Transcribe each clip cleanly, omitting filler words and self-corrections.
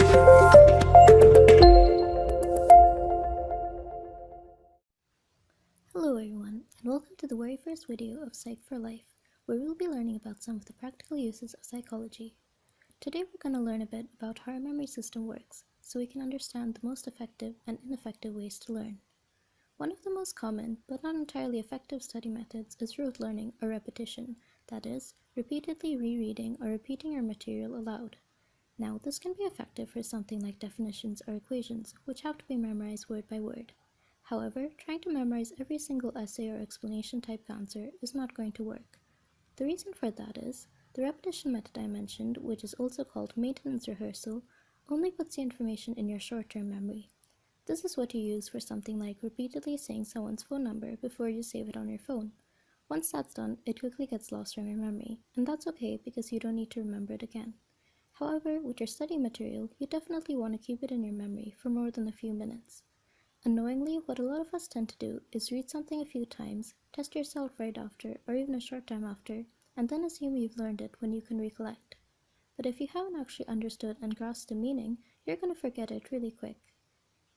Hello everyone, and welcome to the very first video of Psych for Life, where we'll be learning about some of the practical uses of psychology. Today we're going to learn a bit about how our memory system works, so we can understand the most effective and ineffective ways to learn. One of the most common, but not entirely effective study methods is rote learning or repetition, that is, repeatedly rereading or repeating your material aloud. Now, this can be effective for something like definitions or equations, which have to be memorized word by word. However, trying to memorize every single essay or explanation type answer is not going to work. The reason for that is, the repetition method I mentioned, which is also called maintenance rehearsal, only puts the information in your short-term memory. This is what you use for something like repeatedly saying someone's phone number before you save it on your phone. Once that's done, it quickly gets lost from your memory, and that's okay because you don't need to remember it again. However, with your study material, you definitely want to keep it in your memory for more than a few minutes. Unknowingly, what a lot of us tend to do is read something a few times, test yourself right after, or even a short time after, and then assume you've learned it when you can recollect. But if you haven't actually understood and grasped the meaning, you're going to forget it really quick.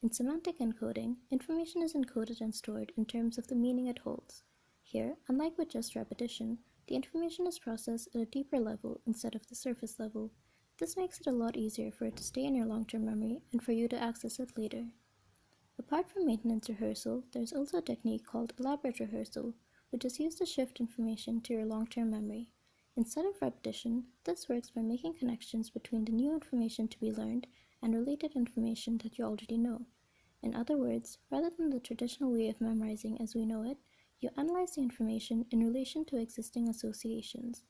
In semantic encoding, information is encoded and stored in terms of the meaning it holds. Here, unlike with just repetition, the information is processed at a deeper level instead of the surface level. This makes it a lot easier for it to stay in your long-term memory and for you to access it later. Apart from maintenance rehearsal, there's also a technique called elaborate rehearsal, which is used to shift information to your long-term memory. Instead of repetition, this works by making connections between the new information to be learned and related information that you already know. In other words, rather than the traditional way of memorizing as we know it, you analyze the information in relation to existing associations.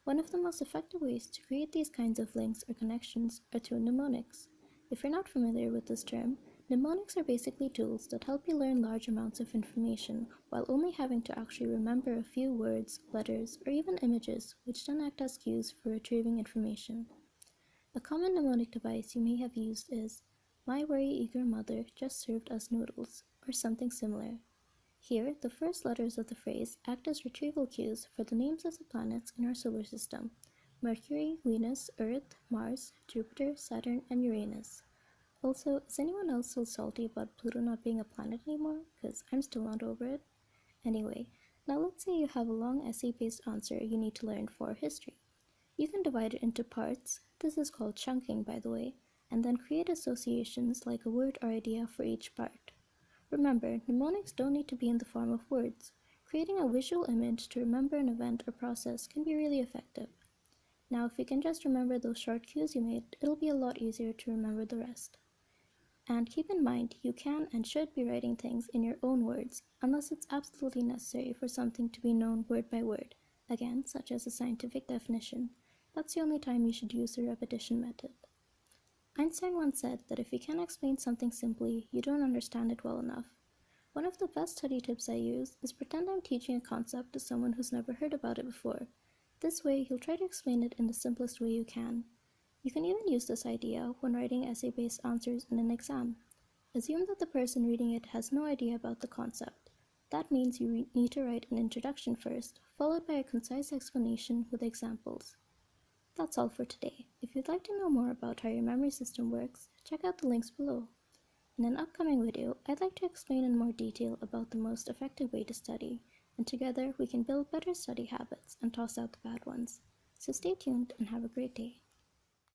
One of the most effective ways to create these kinds of links or connections are through mnemonics. If you're not familiar with this term, mnemonics are basically tools that help you learn large amounts of information while only having to actually remember a few words, letters, or even images, which then act as cues for retrieving information. A common mnemonic device you may have used is, "My very eager mother just served us noodles," or something similar. Here, the first letters of the phrase act as retrieval cues for the names of the planets in our solar system: Mercury, Venus, Earth, Mars, Jupiter, Saturn, and Uranus. Also, is anyone else still salty about Pluto not being a planet anymore? Because I'm still not over it. Anyway, now let's say you have a long essay-based answer you need to learn for history. You can divide it into parts, this is called chunking by the way, and then create associations like a word or idea for each part. Remember, mnemonics don't need to be in the form of words. Creating a visual image to remember an event or process can be really effective. Now, if you can just remember those short cues you made, it'll be a lot easier to remember the rest. And keep in mind, you can and should be writing things in your own words, unless it's absolutely necessary for something to be known word by word, again, such as a scientific definition. That's the only time you should use the repetition method. Einstein once said that if you can't explain something simply, you don't understand it well enough. One of the best study tips I use is pretend I'm teaching a concept to someone who's never heard about it before. This way, you'll try to explain it in the simplest way you can. You can even use this idea when writing essay-based answers in an exam. Assume that the person reading it has no idea about the concept. That means you need to write an introduction first, followed by a concise explanation with examples. That's all for today. If you'd like to know more about how your memory system works, check out the links below. In an upcoming video, I'd like to explain in more detail about the most effective way to study, and together we can build better study habits and toss out the bad ones. So stay tuned and have a great day.